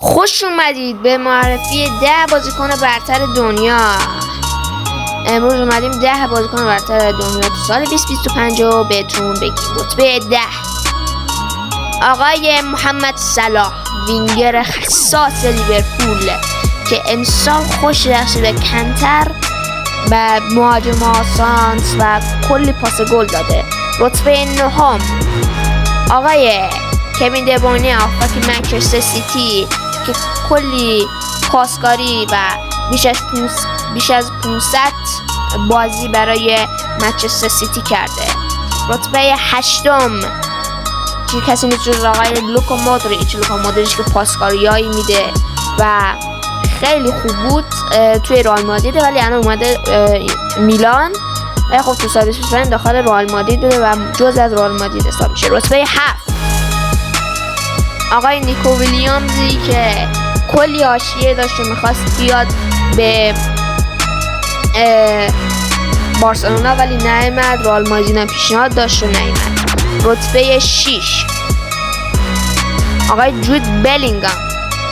خوش اومدید به معرفی 10 بازیکن برتر دنیا. امروز اومدیم 10 بازیکن برتر دنیا تو سال 2025 رو بهتون بگیم. رتبه 10 آقای محمد صلاح، وینگر حساس لیورپول که امسال خوش رقص به کنتر و مهاجم آسانس و کلی پاس گل داده. رتبه 9 آقای کوین دبروینه، هافبک منچستر سیتی که کلی پاسکاری و بیش از 500 بازی برای منچستر سیتی کرده. رتبه 8 که کسی نیست جز آقای لوکا مودریچ که پاسکاریایی میده و خیلی خوب بود توی رئال مادرید، ولی الان اومده میلان و خب تو سال 2025 داخل رئال مادرید بوده و جز از رئال مادرید حساب میشه. رتبه 7 آقای نیکو ویلیامزی که کلی حاشیه داشت و میخواست بیاد به بارسلونا ولی نیامد. رئال مادرید هم پیشنهاد داشت و نیامد. رتبه 6 آقای جود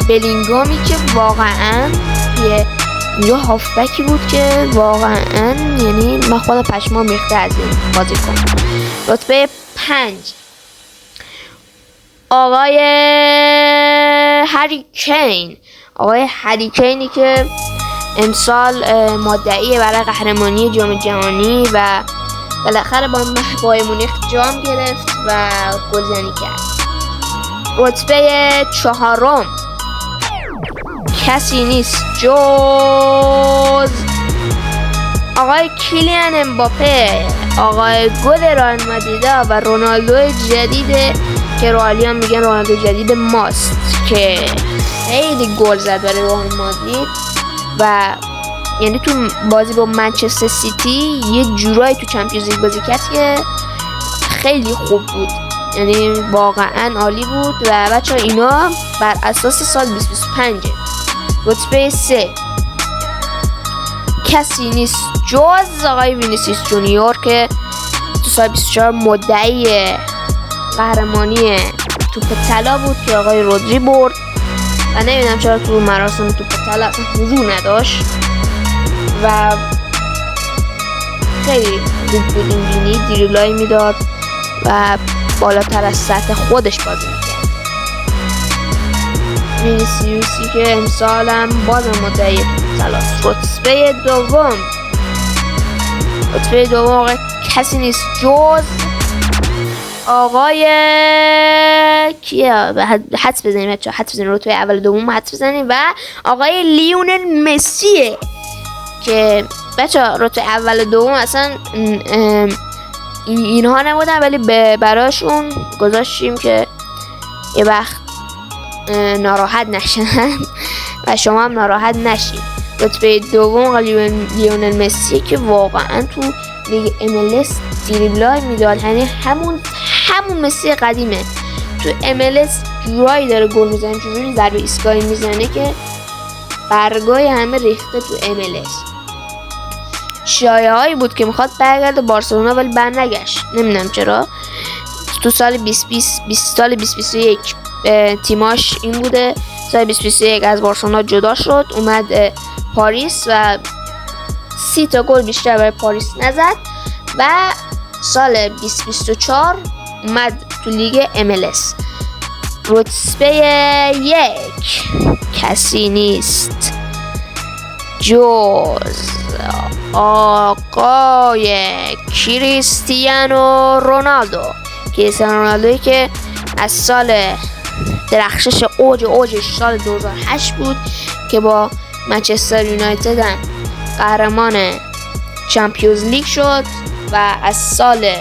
بلینگامی که واقعا یه هافبکی بود که واقعا یعنی من خودم پشمام ریخته از این بازیکن. رتبه 5 آقای هری کینی که امسال مدعی برای قهرمانی جام جهانی و بالاخره با بایر مونیخ جام گرفت و گلزنی کرد. رتبه 4 کسی نیست جز آقای کیلیان امباپه، آقای گل رئال مادرید و رونالدو جدید که رئالیان میگن رونالدو جدید ماست که خیلی گل زد برای رئال مادرید و یعنی تو بازی با منچستر سیتی یه جورایی تو چمپیونز لیگ بازی کرد که خیلی خوب بود، یعنی واقعا عالی بود و بچه اینا بر اساس سال 2025. رتبه 3 کسی نیست جز آقای وینیسیوس جونیور که تو سال 24 مدعی قهرمانی توپ طلا بود که آقای رودری برد و نمیدونم چرا تو مراسم توپ طلا اصلا حضور نداشت و خیلی خوب بود. اینجوری دریبلای میداد و بالاتر از سطح خودش بازی میکرد. وینیسیوسی که امسال هم بازم مدعی توپ طلاست. رتبه دوم آقای کسی نیست جز آقای کیه؟ حدس بزنیم بچه، حدس بزنیم رتبه اول دوم حدس بزنیم و آقای لیونل مسیه که بچه رتبه اول دوم اصلا اینها نبودن ولی براشون گذاشتیم که یه وقت ناراحت نشن و شما هم ناراحت نشید. رتبه دوم لیونل مسیه که واقعا تو لیگ MLS دریبلای میداد، یعنی همون مسی قدیمه. تو MLS جورایی داره گل میزنه، جوری ضربه ایستگاهی میزنه که برگای همه ریخته تو MLS. شایعه‌ای بود که میخواد برگرده بارسلونا ولی برنگشت، نمیدونم چرا. تو سال 2021 تیماش این بوده، سال 2021 از بارسلونا جدا شد، اومد پاریس و 30 تا گل بیشتر برای پاریس نزد و سال 2024 اومد تو لیگ MLS. رتبه 1 کسی نیست جز آقای کریستیانو رونالدوی که از سال درخشش اوجش سال 2008 بود که با منچستر یونایتد هم قهرمان چمپیونز لیگ شد و از سال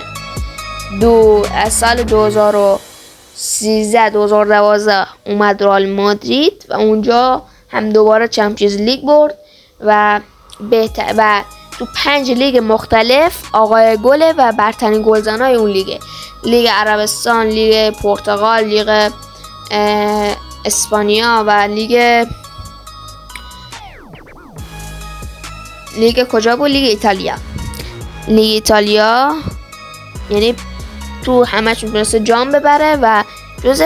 2013-2012 اومد رئال مادرید و اونجا هم دوباره چمپیونز لیگ برد و تو 5 لیگ مختلف آقای گله و برترین گلزنای اون لیگ عربستان، لیگ پرتغال، لیگ اسپانیا و لیگ کجا بود؟ لیگ ایتالیا یعنی تو همه چون تونسته جام ببره و جز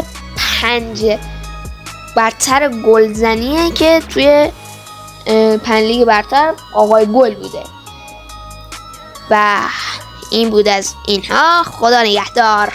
5 برتر گلزنیه که توی پنلیگ برتر آقای گل بوده. و این بود از اینها. خدا نگهدار.